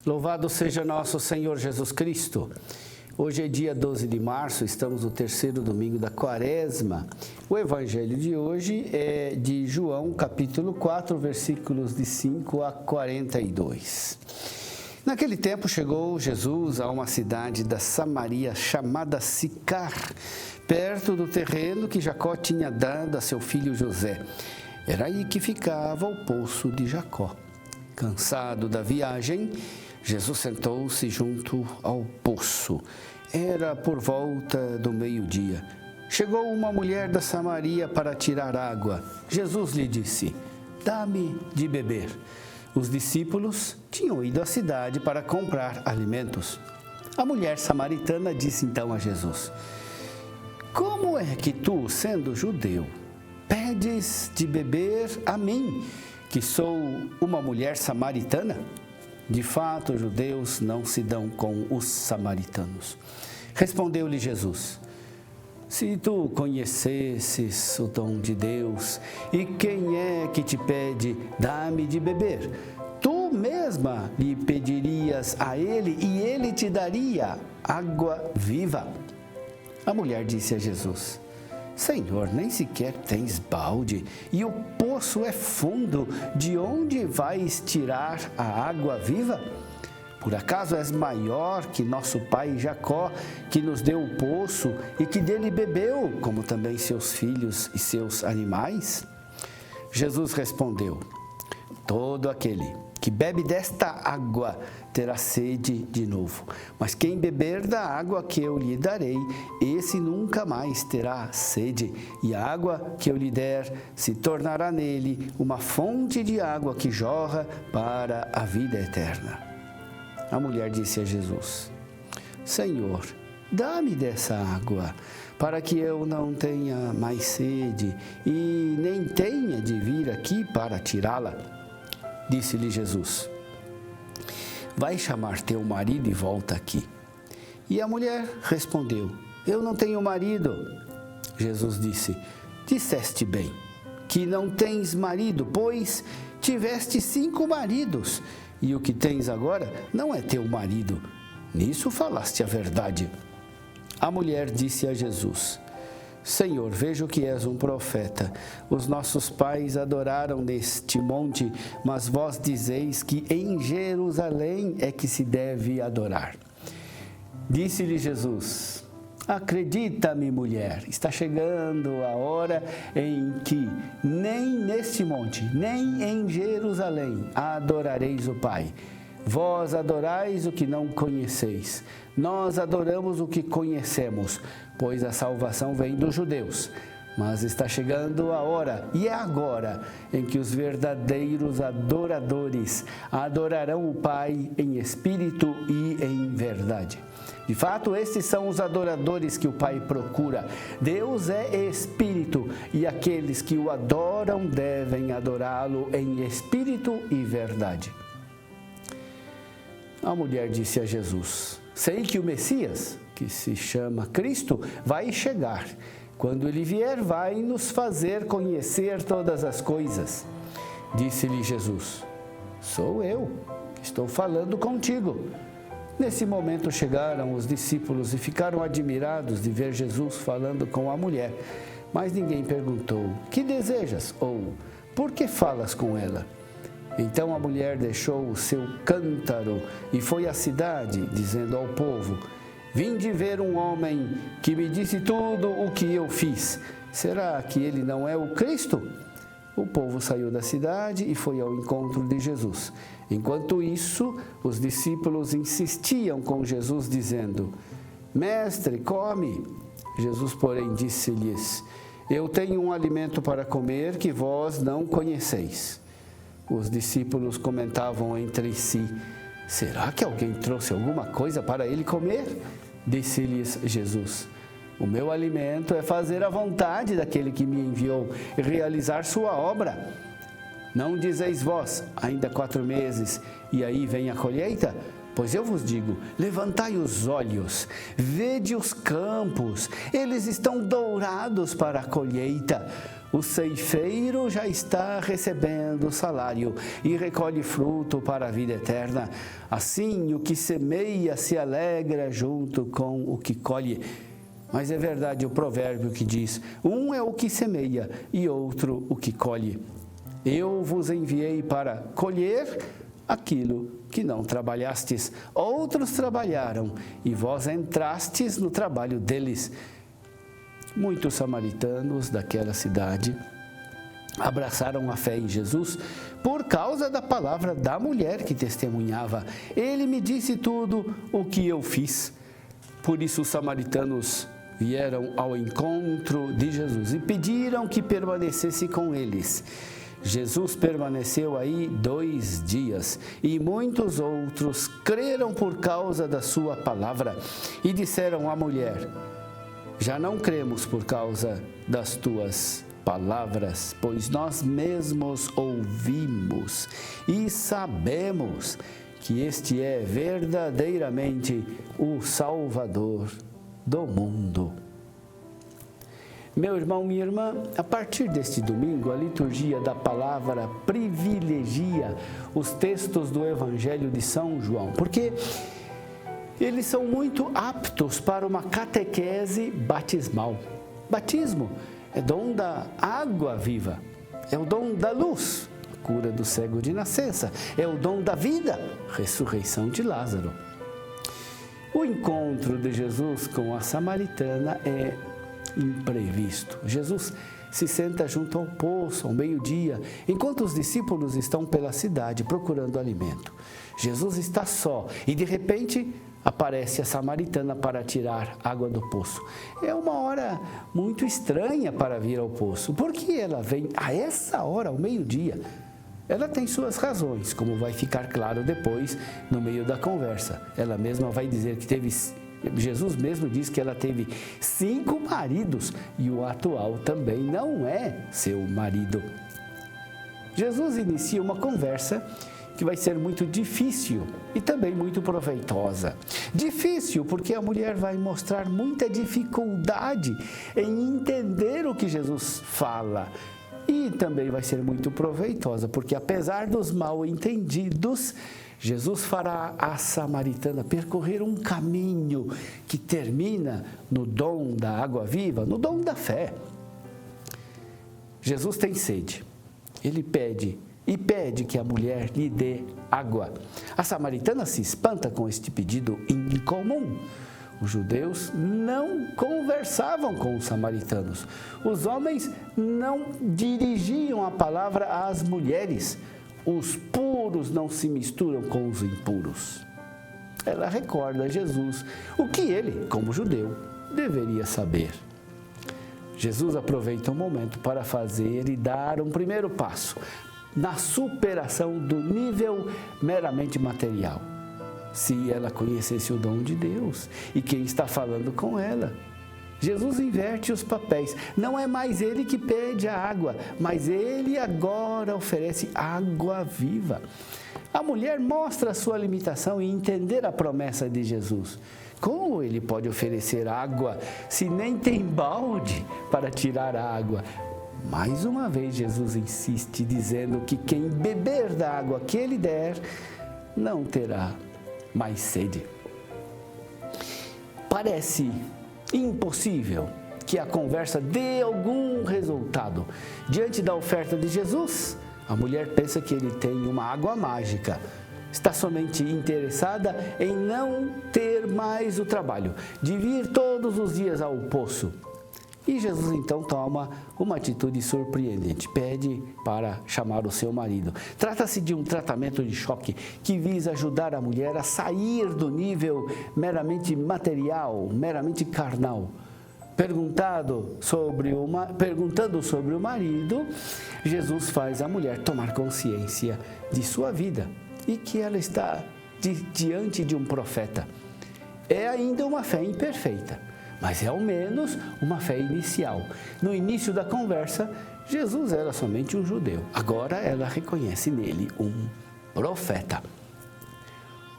Louvado seja nosso Senhor Jesus Cristo. Hoje é dia 12 de março, estamos no terceiro domingo da Quaresma. O evangelho de hoje é de João, capítulo 4, versículos de 5 a 42. Naquele tempo chegou Jesus a uma cidade da Samaria chamada Sicar, perto do terreno que Jacó tinha dado a seu filho José. Era aí que ficava o poço de Jacó. Cansado da viagem, Jesus sentou-se junto ao poço. Era por volta do meio-dia. Chegou uma mulher da Samaria para tirar água. Jesus lhe disse: "Dá-me de beber." Os discípulos tinham ido à cidade para comprar alimentos. A mulher samaritana disse então a Jesus: "Como é que tu, sendo judeu, pedes de beber a mim, que sou uma mulher samaritana?" De fato, os judeus não se dão com os samaritanos. Respondeu-lhe Jesus: "Se tu conhecesses o dom de Deus, e quem é que te pede, dá-me de beber, tu mesma lhe pedirias a ele, e ele te daria água viva." A mulher disse a Jesus: "Senhor, nem sequer tens balde, e o poço é fundo. De onde vais tirar a água viva? Por acaso és maior que nosso pai Jacó, que nos deu o poço e que dele bebeu, como também seus filhos e seus animais?" Jesus respondeu: "Todo aquele que bebe desta água terá sede de novo. Mas quem beber da água que eu lhe darei, esse nunca mais terá sede. E a água que eu lhe der se tornará nele uma fonte de água que jorra para a vida eterna." A mulher disse a Jesus: "Senhor, dá-me dessa água, para que eu não tenha mais sede e nem tenha de vir aqui para tirá-la." Disse-lhe Jesus: "Vai chamar teu marido e volta aqui." E a mulher respondeu: "Eu não tenho marido." Jesus disse: "Disseste bem, que não tens marido, pois tiveste 5 maridos, e o que tens agora não é teu marido. Nisso falaste a verdade." A mulher disse a Jesus: "Senhor, vejo que és um profeta. Os nossos pais adoraram neste monte, mas vós dizeis que em Jerusalém é que se deve adorar." Disse-lhe Jesus: "Acredita-me, mulher, está chegando a hora em que nem neste monte, nem em Jerusalém adorareis o Pai. Vós adorais o que não conheceis. Nós adoramos o que conhecemos, pois a salvação vem dos judeus. Mas está chegando a hora, e é agora, em que os verdadeiros adoradores adorarão o Pai em espírito e em verdade. De fato, estes são os adoradores que o Pai procura. Deus é espírito, e aqueles que o adoram devem adorá-lo em espírito e verdade." A mulher disse a Jesus: "Sei que o Messias, que se chama Cristo, vai chegar. Quando ele vier, vai nos fazer conhecer todas as coisas." Disse-lhe Jesus: "Sou eu que estou falando contigo." Nesse momento chegaram os discípulos e ficaram admirados de ver Jesus falando com a mulher. Mas ninguém perguntou: "Que desejas?" ou "Por que falas com ela?" Então a mulher deixou o seu cântaro e foi à cidade, dizendo ao povo: "Vinde ver um homem que me disse tudo o que eu fiz. Será que ele não é o Cristo?" O povo saiu da cidade e foi ao encontro de Jesus. Enquanto isso, os discípulos insistiam com Jesus, dizendo: "Mestre, come." Jesus, porém, disse-lhes: "Eu tenho um alimento para comer que vós não conheceis." Os discípulos comentavam entre si: "Será que alguém trouxe alguma coisa para ele comer?" Disse-lhes Jesus: "O meu alimento é fazer a vontade daquele que me enviou e realizar sua obra. Não dizeis vós, ainda 4 meses, e aí vem a colheita? Pois eu vos digo, levantai os olhos, vede os campos, eles estão dourados para a colheita. O ceifeiro já está recebendo o salário e recolhe fruto para a vida eterna. Assim, o que semeia se alegra junto com o que colhe. Mas é verdade o provérbio que diz: um é o que semeia e outro o que colhe. Eu vos enviei para colher aquilo que não trabalhastes. Outros trabalharam e vós entrastes no trabalho deles. Muitos samaritanos daquela cidade abraçaram a fé em Jesus por causa da palavra da mulher que testemunhava: ele me disse tudo o que eu fiz. Por isso os samaritanos vieram ao encontro de Jesus e pediram que permanecesse com eles. Jesus permaneceu aí 2 dias e muitos outros creram por causa da sua palavra e disseram à mulher: já não cremos por causa das tuas palavras, pois nós mesmos ouvimos e sabemos que este é verdadeiramente o Salvador do mundo. Meu irmão, minha irmã, a partir deste domingo, a liturgia da palavra privilegia os textos do Evangelho de São João, porque eles são muito aptos para uma catequese batismal. Batismo é dom da água viva, é o dom da luz, cura do cego de nascença, é o dom da vida, ressurreição de Lázaro. O encontro de Jesus com a samaritana é imprevisto. Jesus se senta junto ao poço ao meio-dia, enquanto os discípulos estão pela cidade procurando alimento. Jesus está só e de repente aparece a samaritana para tirar água do poço. É uma hora muito estranha para vir ao poço. Por que ela vem a essa hora, ao meio-dia? Ela tem suas razões, como vai ficar claro depois no meio da conversa. Ela mesma vai dizer que Jesus mesmo diz que ela teve 5 maridos e o atual também não é seu marido. Jesus inicia uma conversa que vai ser muito difícil e também muito proveitosa. Difícil porque a mulher vai mostrar muita dificuldade em entender o que Jesus fala. E também vai ser muito proveitosa porque, apesar dos mal entendidos, Jesus fará a samaritana percorrer um caminho que termina no dom da água viva, no dom da fé. Jesus tem sede. Ele pede que a mulher lhe dê água. A samaritana se espanta com este pedido incomum. Os judeus não conversavam com os samaritanos. Os homens não dirigiam a palavra às mulheres. Os puros não se misturam com os impuros. Ela recorda a Jesus o que ele, como judeu, deveria saber. Jesus aproveita o momento para fazer e dar um primeiro passo na superação do nível meramente material. Se ela conhecesse o dom de Deus e quem está falando com ela. Jesus inverte os papéis. Não é mais ele que pede a água, mas ele agora oferece água viva. A mulher mostra a sua limitação em entender a promessa de Jesus. Como ele pode oferecer água se nem tem balde para tirar a água? Mais uma vez Jesus insiste dizendo que quem beber da água que ele der não terá mais sede. Parece impossível que a conversa dê algum resultado. Diante da oferta de Jesus, a mulher pensa que ele tem uma água mágica. Está somente interessada em não ter mais o trabalho de vir todos os dias ao poço. E Jesus então toma uma atitude surpreendente, pede para chamar o seu marido. Trata-se de um tratamento de choque que visa ajudar a mulher a sair do nível meramente material, meramente carnal. Perguntando sobre o marido, Jesus faz a mulher tomar consciência de sua vida e que ela está diante de um profeta. É ainda uma fé imperfeita, mas é ao menos uma fé inicial. No início da conversa, Jesus era somente um judeu. Agora ela reconhece nele um profeta.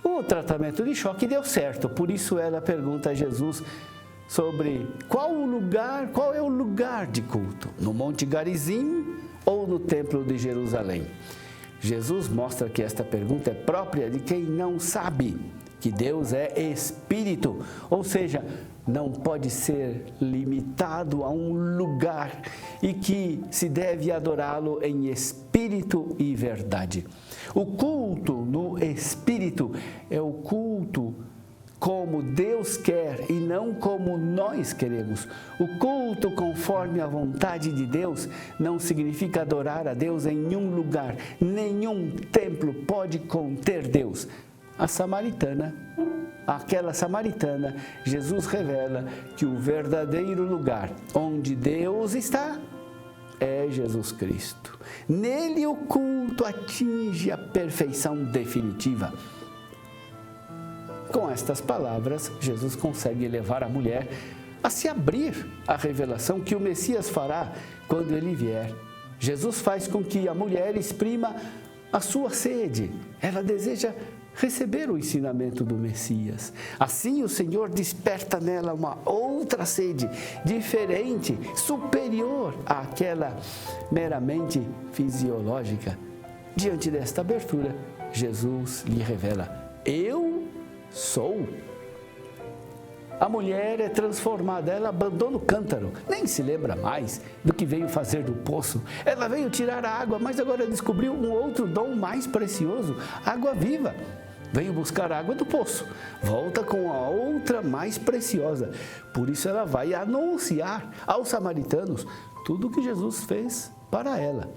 O tratamento de choque deu certo, por isso ela pergunta a Jesus sobre qual é o lugar de culto, no Monte Garizim ou no Templo de Jerusalém. Jesus mostra que esta pergunta é própria de quem não sabe que Deus é Espírito, ou seja, não pode ser limitado a um lugar e que se deve adorá-lo em espírito e verdade. O culto no Espírito é o culto como Deus quer e não como nós queremos. O culto conforme a vontade de Deus não significa adorar a Deus em nenhum lugar. Nenhum templo pode conter Deus. Aquela samaritana, Jesus revela que o verdadeiro lugar onde Deus está é Jesus Cristo. Nele o culto atinge a perfeição definitiva. Com estas palavras, Jesus consegue levar a mulher a se abrir à revelação que o Messias fará quando ele vier. Jesus faz com que a mulher exprima a sua sede. Ela deseja receber o ensinamento do Messias. Assim, o Senhor desperta nela uma outra sede, diferente, superior àquela meramente fisiológica. Diante desta abertura, Jesus lhe revela: eu sou. A mulher é transformada, ela abandona o cântaro, nem se lembra mais do que veio fazer do poço. Ela veio tirar a água, mas agora descobriu um outro dom mais precioso, água viva. Veio buscar a água do poço, volta com a outra mais preciosa. Por isso ela vai anunciar aos samaritanos tudo o que Jesus fez para ela.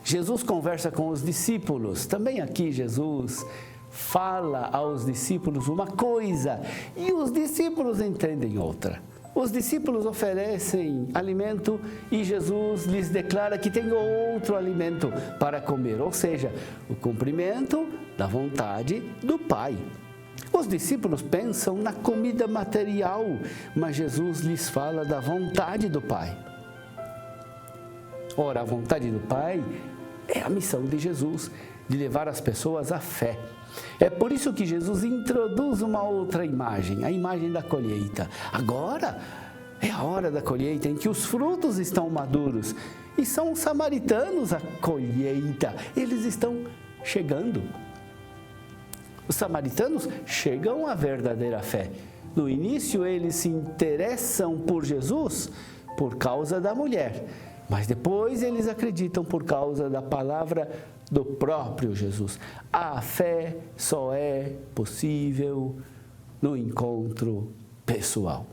Jesus conversa com os discípulos. Também aqui Jesus fala aos discípulos uma coisa e os discípulos entendem outra. Os discípulos oferecem alimento e Jesus lhes declara que tem outro alimento para comer, ou seja, o cumprimento da vontade do Pai. Os discípulos pensam na comida material, mas Jesus lhes fala da vontade do Pai. Ora, a vontade do Pai é a missão de Jesus, de levar as pessoas à fé. É por isso que Jesus introduz uma outra imagem, a imagem da colheita. Agora é a hora da colheita em que os frutos estão maduros e são os samaritanos a colheita. Eles estão chegando. Os samaritanos chegam à verdadeira fé. No início eles se interessam por Jesus por causa da mulher, mas depois eles acreditam por causa da palavra do próprio Jesus. A fé só é possível no encontro pessoal.